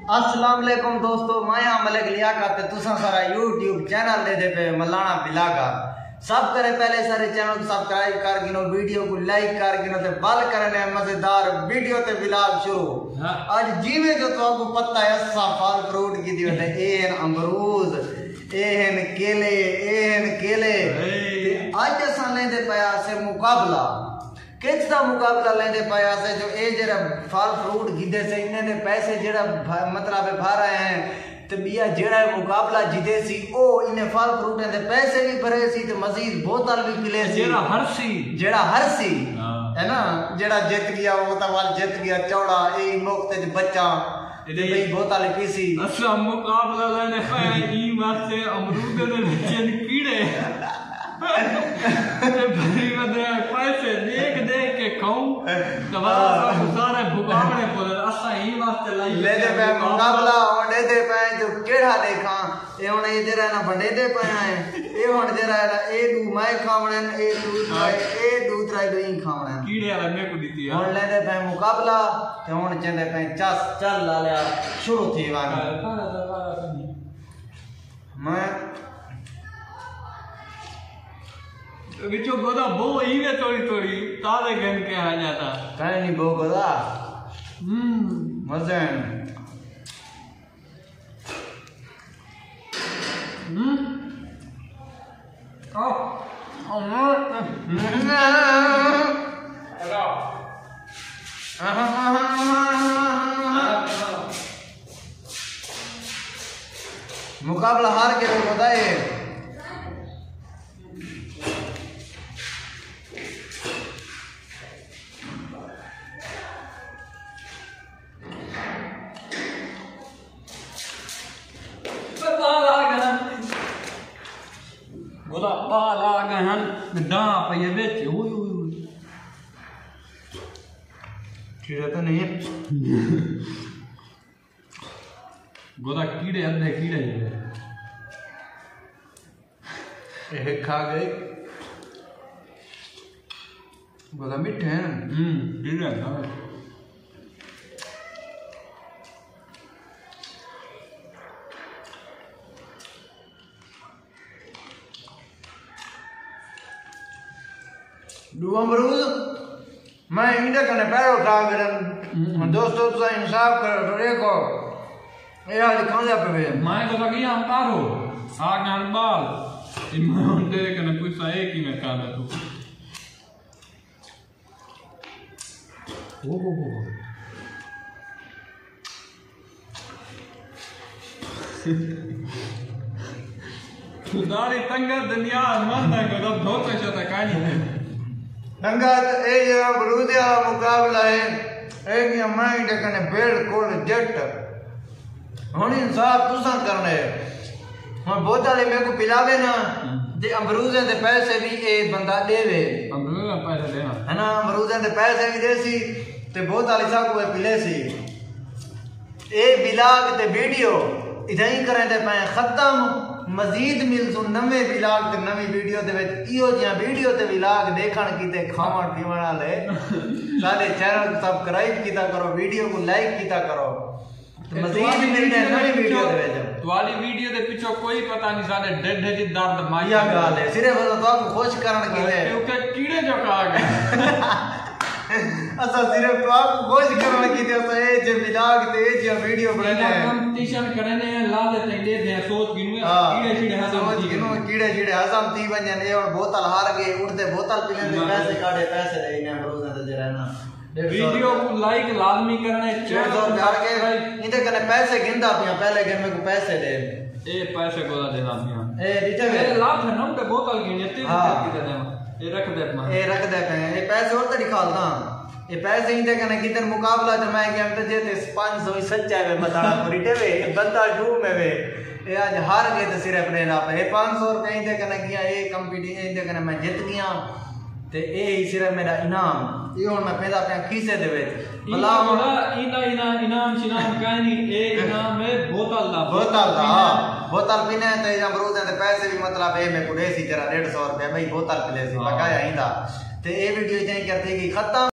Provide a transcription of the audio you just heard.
अस्सलाम वालेकुम दोस्तों, मैं मलिक लियाकत तुसा सारा यूट्यूब चैनल दे पे मलाना बिलागा। सब करे पहले सारे चैनल को सब्सक्राइब कर गिनो, वीडियो को लाइक कर गिनो ते बल करने मजेदार वीडियो ते व्लॉग शुरू। आज जीवे जो तो आपको पता है असा फल फ्रूट की दी होते एन अमरूद एन केले आज असा लेंदे पाया से मुकाबला किस दा मुकाबला लेंदे पाया से जो ए जरा फल फ्रूट गिदे से इन्हें ने पैसे जरा मतलब भर रहे हैं तो बिया जरा मुकाबला जिदे सी ओ इन्हें फल फ्रूट दे पैसे भी भरे सी ते मजीद बोतल भी पिले सी जरा हरसी है ना जरा जीत गया वो तो वाल जीत गया चौड़ा ए मुक्त च बच्चा इदे भाई बोतल पीसी अच्छा मुकाबला लेने पाया ई वास्ते अमरूद दे विच कीड़े भरी वदे पैसे देख देख के खाऊं दवारा सारे भुगावणे बोल असा ही वास्ते लाई ले दे पे मुकाबला ओंडे दे पे जो केड़ा देखा ए हुन ए जरा ना बंडे दे पे है ए हुन जरा ए दू मैं खावणे ए दू त्राई दो ही खावणे कीड़े वाला मेरे को दीती है हुन ले दे पे मुकाबला ते हुन चंदे पे चल लाल्या शुरू थी वानी मैं विचो गोदा बो ईवे थोड़ी तारे गन के आ जाता काई नहीं बो गोदा मजन मुकाबला हार के गोदा है गोदा बाल आ गए हैं डा पे बेच ओए ओए कीड़ा तो नहीं गोदा कीड़े अंदर कीड़े ये खा गए गोदा मीठे हैं कीड़े खा दो अमरूद मैं इंडे कने पैर उठा मेरे दोस्तों तुसा इंसाफ करो तो देखो ये आज कौन जा पे मैं तो लगी हम कारो आग नाल बाल इमन तेरे कने पूछा एक ही में काला तू ओ खुदारी तंगा दुनिया मानता है तो बहुत अच्छा था कहानी तंगा ए जरा अमरूद वाला मुकाबला है एक या मैं इंडे कने बिल्कुल जट हुन इंसाफ तुसा करने हुन बोतल मेरे को पिलावे ना ते अमरूद दे पैसे भी ए बंदा देवे अमरूद का पैसा देना है ना अमरूद दे पैसे भी देसी ते बोतल सा को पिले सी ए बिलाग ते वीडियो इधर ही करें ते पे खत्म मजीद मिलसू नवे व्लॉग ते नवी वीडियो दे विच इहो जिहा वीडियो ते व्लॉग देखण कीते खावण पीवण वाले साडे चैनल को सब्सक्राइब कीता करो, वीडियो को लाइक कीता करो मजीद मिलने नवी वीडियो दे विच तुम्हारी वीडियो दे पीछे कोई पता नहीं साडे ढेढे दी दर्द माया गाल है सिर्फ तो आपको खुश करण कीते क्योंकि कीड़े जो खा गए असा सिर्फ तो आपको खुश करने की ते ए जे व्लॉग ते ए जे वीडियो बनाने कंपटीशन करने ला देते दे सोच गिनो कीड़े छीड़े हजम थी वने ए और बोतल हार गए उड़ते बोतल पीने दे पैसे काटे पैसे दे इने अमरूद दे जरा ना वीडियो को लाइक लाजमी करना चैनल हार के इनके कने पैसे गिनदा पिया पहले के मेरे को पैसे दे ए पैसे गोदा देना पिया ए दिते वे लाभ है ना ते बोतल गिने ते की दे ये रख दे पे ये पैसे और तो निकालना ये पैसे इंदे कने किधर मुकाबला तो मैं क्या तो जे 500 सच्चा है बताना पूरी टेवे बंदा डू में वे ये आज हार गए तो सिर्फ अपने ना पे 500 रुपए इंदे कने किया ये कंपटीशन इंदे कने मैं जीत गया ते ए ही सिर्फ मेरा इनाम ये हुन मैं पैदा पे खीसे दे विच भला इनाम कहानी ए इनाम है बोतल पीने ते अमरूद दे पैसे भी मतलब ए में को देसी जरा 150 रुपए भाई बोतल पीले सी लगाया इंदा ते ए वीडियो इतनी करती कि खत्म।